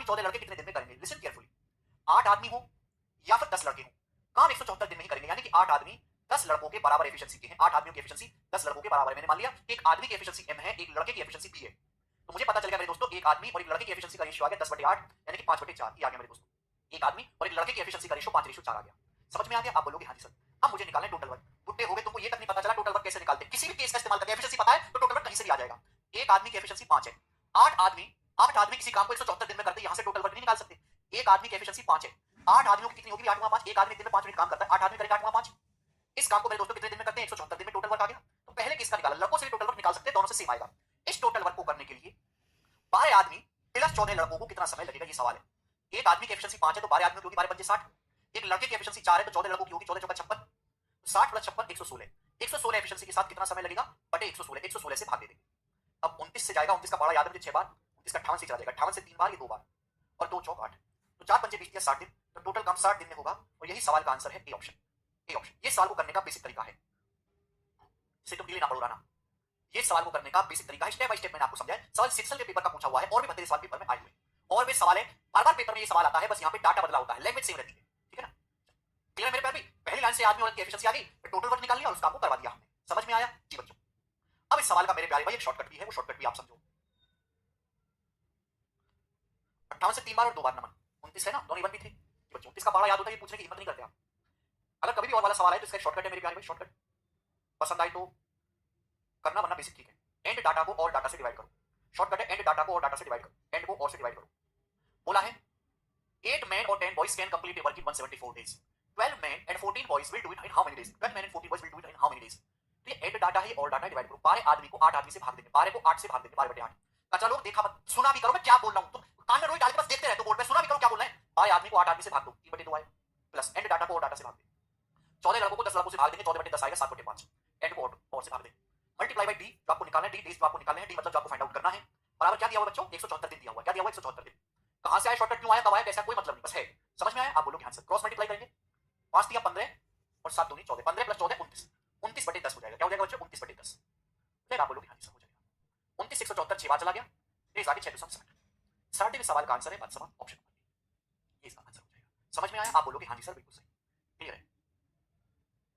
14 लड़के कितने दिन में करेंगे? Listen carefully. 8 आदमी हो या फिर 10 लड़के हो, काम 174 दिन में ही करेंगे, यानी कि 8 आदमी 10 लड़कों के बराबर एफिशिएंसी के हैं। 8 आदमियों की एफिशिएंसी 10 लड़कों के बराबर है। मैंने मान लिया कि एक आदमी की एफिशिएंसी m है, एक लड़के की एफिशिएंसी b है। तो मुझे पता चल गया मेरे दोस्तों, एक आदमी और एक लड़के की एफिशिएंसी का रेशियो आ गया 10/8, यानी कि 5/4 ये आ गया मेरे दोस्तों। एक आदमी और एक लड़के की एफिशिएंसी का रेशियो 5/4 आ गया। समझ में आ गया? आप बोलोगे हाँ जी सर। अब मुझे निकालना है टोटल वर्क। बुड्ढे हो गए, तुमको ये तक नहीं पता चला टोटल वर्क कैसे निकालते हैं। किसी भी केस का इस्तेमाल करके एफिशिएंसी पता है तो टोटल वर्क कहीं से भी आ जाएगा। एक आदमी की एफिशिएंसी 5 है, 8 आदमी किसी काम को 174 दिन में करते हैं, यहां से टोटल वर्क नहीं निकाल सकते। एक आदमी की एफिशिएंसी 5 है, 8 आदमियों की कितनी होगी? 8/5। एक आदमी दिन में 5 मिनट काम करता है, 8 आदमी करेंगे 8/5। इस काम को मेरे दोस्तों कितने दिन में करते हैं? 174 दिन में टोटल वर्क आ गया। तो पहले किसका निकाला? लड़कों से भी टोटल वर्क निकाल सकते हैं, दोनों से सेम आएगा। इस टोटल वर्क को करने के लिए 12 आदमी प्लस 14 लड़कों को कितना समय लगेगा, ये सवाल है। एक आदमी की एफिशिएंसी 5 है तो 12 आदमियों की होगी 12 पंजे 60। एक लड़के की एफिशिएंसी 4 है तो 14 लड़कों की होगी 14 चौका 56। 60 प्लस 56 116। 116 एफिशिएंसी के साथ कितना समय लगेगा बटे 116, 116 से भाग दे देंगे। अब 29 से जाएगा, 29 का पहाड़ा याद है मुझे 6 बार, 29 का 58 से चला जाएगा, 58 से 3 बार, ये 2 बार, और 2 चौक 8, तो 4 पंजे 20 60 दिन, तो टोटल काम 60 दिन में होगा। और यही सवाल का आंसर है, ए ऑप्शन। ए ऑप्शन ये सवाल को करने का बेसिक तरीका है, इसे तुम डिले ना पढ़ो ना। ये सवाल को करने का बेसिक तरीका है, स्टेप बाय स्टेप मैंने आपको समझाया। सवाल सिक्सल के पेपर का पूछा हुआ है, और भी बतेरे सवाल पेपर में आए हुए, और भी सवाल है, बार बार पेपर में ये सवाल आता है, बस यहाँ पे डाटा बदला होता है, लैंग्वेज सेम रहती है। ठीक है ना? क्लियर मेरे प्यार भी? पहली लाइन से आदमी और की एफिशिएंसी आ गई, टोटल वर्क निकाल लिया और उस काम को करवा दिया हमने। समझ में आया जी बच्चों? अब इस सवाल का मेरे प्यारे भाई एक शॉर्टकट भी है, वो शॉर्टकट भी आप समझो। 58 से 3 बार और 2 बार नमन, 29 है ना, दोनों इवन भी थे बच्चों। इसका पहाड़ा याद होता है, ये पूछने की हिम्मत नहीं करते आप। अगर कभी भी और वाला सवाल है तो इसका शॉर्टकट है मेरे प्यारे भाई, शॉर्टकट पसंद आए तो करना, वरना बेसिक ठीक है। एंड डाटा को और डाटा से डिवाइड करो, शॉर्टकट है एंड डाटा को और डाटा से डिवाइड करो, एंड को और से डिवाइड करो। बोला है 8 men or 10 boys can complete a work in 174 days. 12 men and 14 boys will do it in how many days? 12 men and 14 boys will do it in how many days? तो ये and data है और data divide करो। 12 आदमी को 8 आदमी से भाग देंगे, 12 को 8 से भाग देंगे, 12/8। अच्छा लोग देखा मत, सुना भी करो मैं क्या बोल रहा हूं, तुम कान में रोई डाल के बस देखते रहते हो बोर्ड पे, सुना भी करो क्या बोल रहे हैं। 12 आदमी को 8 आदमी से भाग दो, 3/2 आए, प्लस एंड डाटा को और डाटा से भाग देंगे। 14 लड़कों को 10 लड़कों से भाग देंगे, 14/10 आएगा, 7/5। एंड को और से भाग देंगे। मल्टीप्लाई बाय डी, जो आपको निकालना है, डी डेज जो आपको निकालने हैं, डी मतलब जो आपको फाइंड आउट करना है, बराबर क्या दिया हुआ बच्चों? 174 दिन दिया हुआ। क्या दिया हुआ? 174 दिन। कहां से आया शॉर्टकट, क्यों आया, कब आया, कैसा, कोई मतलब नहीं, बस है। समझ में आया? आप बोलोगे हाँ सर। क्रॉस मल्टीप्लाई करेंगे, 5 दिया 15 और 7 दूनी 14, 15 प्लस 14 29, 29/10 हो जाएगा। क्या हो जाएगा बच्चों? 29/10। फिर आप बोलोगे हाँ जी सर हो जाएगा। 29 174 6 बार चला गया, डेज आगे 6 2 60। 60 सवाल का आंसर है बात सवाल ऑप्शन नंबर, ये इसका आंसर हो जाएगा। समझ में आया? आप बोलोगे हाँ जी सर बिल्कुल सही, क्लियर है।